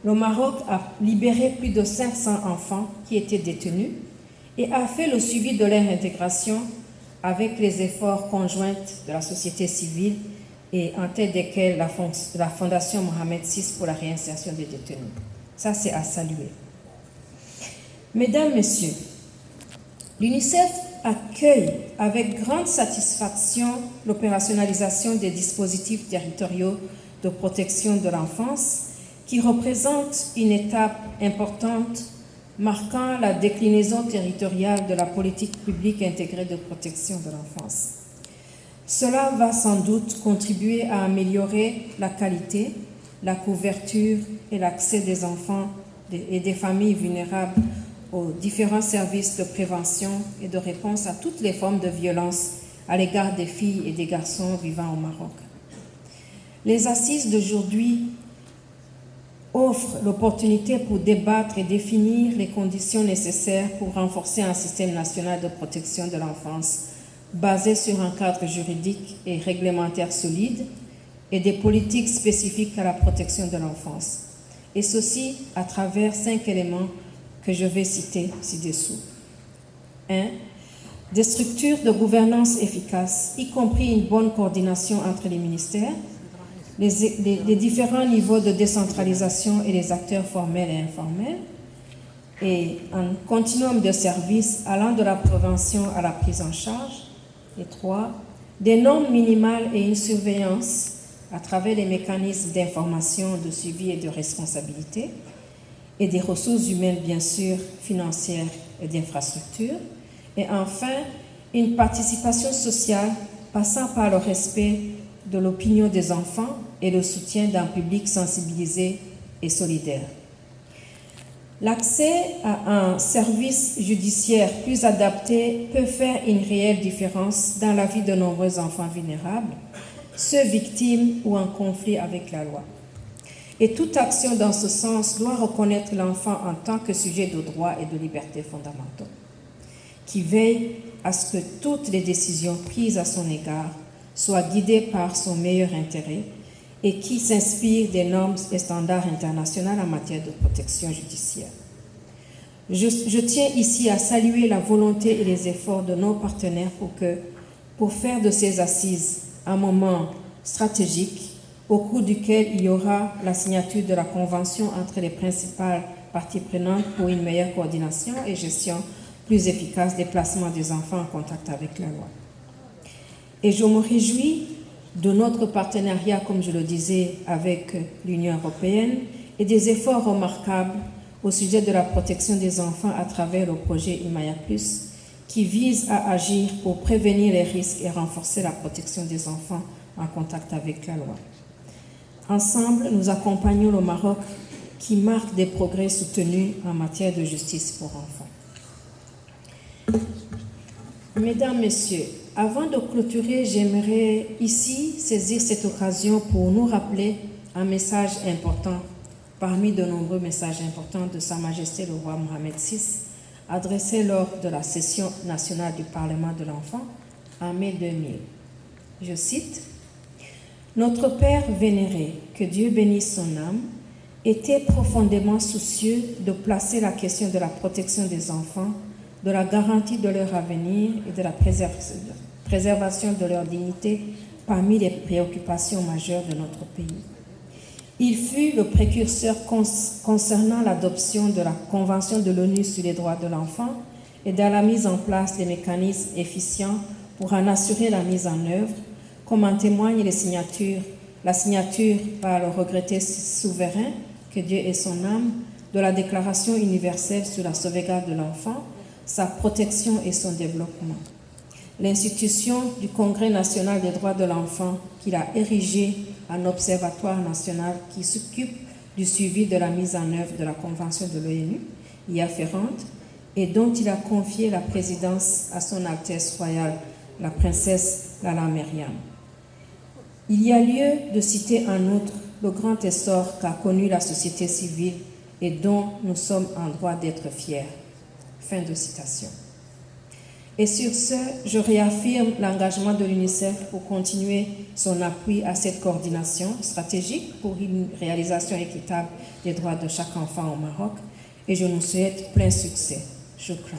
le Maroc a libéré plus de 500 enfants qui étaient détenus et a fait le suivi de leur intégration avec les efforts conjoints de la société civile et en tête desquels la Fondation Mohamed VI pour la réinsertion des détenus. Ça, c'est à saluer. Mesdames, Messieurs, l'UNICEF accueille avec grande satisfaction l'opérationnalisation des dispositifs territoriaux de protection de l'enfance qui représentent une étape importante marquant la déclinaison territoriale de la politique publique intégrée de protection de l'enfance. Cela va sans doute contribuer à améliorer la qualité, la couverture et l'accès des enfants et des familles vulnérables aux différents services de prévention et de réponse à toutes les formes de violence à l'égard des filles et des garçons vivant au Maroc. Les assises d'aujourd'hui offrent l'opportunité pour débattre et définir les conditions nécessaires pour renforcer un système national de protection de l'enfance basé sur un cadre juridique et réglementaire solide et des politiques spécifiques à la protection de l'enfance. Et ceci à travers 5 éléments que je vais citer ci-dessous. 1. Des structures de gouvernance efficaces, y compris une bonne coordination entre les ministères, les différents niveaux de décentralisation et les acteurs formels et informels, et un continuum de services allant de la prévention à la prise en charge. Et 3. Des normes minimales et une surveillance à travers les mécanismes d'information, de suivi et de responsabilité, et des ressources humaines, bien sûr, financières et d'infrastructures. Et enfin, une participation sociale passant par le respect de l'opinion des enfants et le soutien d'un public sensibilisé et solidaire. L'accès à un service judiciaire plus adapté peut faire une réelle différence dans la vie de nombreux enfants vulnérables, ceux victimes ou en conflit avec la loi. Et toute action dans ce sens doit reconnaître l'enfant en tant que sujet de droits et de libertés fondamentaux, qui veille à ce que toutes les décisions prises à son égard soient guidées par son meilleur intérêt et qui s'inspirent des normes et standards internationaux en matière de protection judiciaire. Je tiens ici à saluer la volonté et les efforts de nos partenaires pour faire de ces assises un moment stratégique au cours duquel il y aura la signature de la convention entre les principales parties prenantes pour une meilleure coordination et gestion plus efficace des placements des enfants en contact avec la loi. Et je me réjouis de notre partenariat, comme je le disais, avec l'Union européenne et des efforts remarquables au sujet de la protection des enfants à travers le projet Imaya Plus, qui vise à agir pour prévenir les risques et renforcer la protection des enfants en contact avec la loi. Ensemble, nous accompagnons le Maroc qui marque des progrès soutenus en matière de justice pour enfants. Mesdames, Messieurs, avant de clôturer, j'aimerais ici saisir cette occasion pour nous rappeler un message important, parmi de nombreux messages importants de Sa Majesté le roi Mohamed VI, adressé lors de la session nationale du Parlement de l'enfant en mai 2000. Je cite: « Notre Père vénéré, que Dieu bénisse son âme, était profondément soucieux de placer la question de la protection des enfants, de la garantie de leur avenir et de la préservation de leur dignité parmi les préoccupations majeures de notre pays. Il fut le précurseur concernant l'adoption de la Convention de l'ONU sur les droits de l'enfant et dans la mise en place des mécanismes efficients pour en assurer la mise en œuvre, comme en témoigne la signature par le regretté souverain, que Dieu ait son âme, de la Déclaration universelle sur la sauvegarde de l'enfant, sa protection et son développement. L'institution du Congrès national des droits de l'enfant qu'il a érigé en observatoire national qui s'occupe du suivi de la mise en œuvre de la Convention de l'ONU y afférente et dont il a confié la présidence à son Altesse royale, la princesse Lala Meriem. Il y a lieu de citer en outre le grand essor qu'a connu la société civile et dont nous sommes en droit d'être fiers. » Fin de citation. Et sur ce, je réaffirme l'engagement de l'UNICEF pour continuer son appui à cette coordination stratégique pour une réalisation équitable des droits de chaque enfant au Maroc. Et je nous souhaite plein succès. Shukran.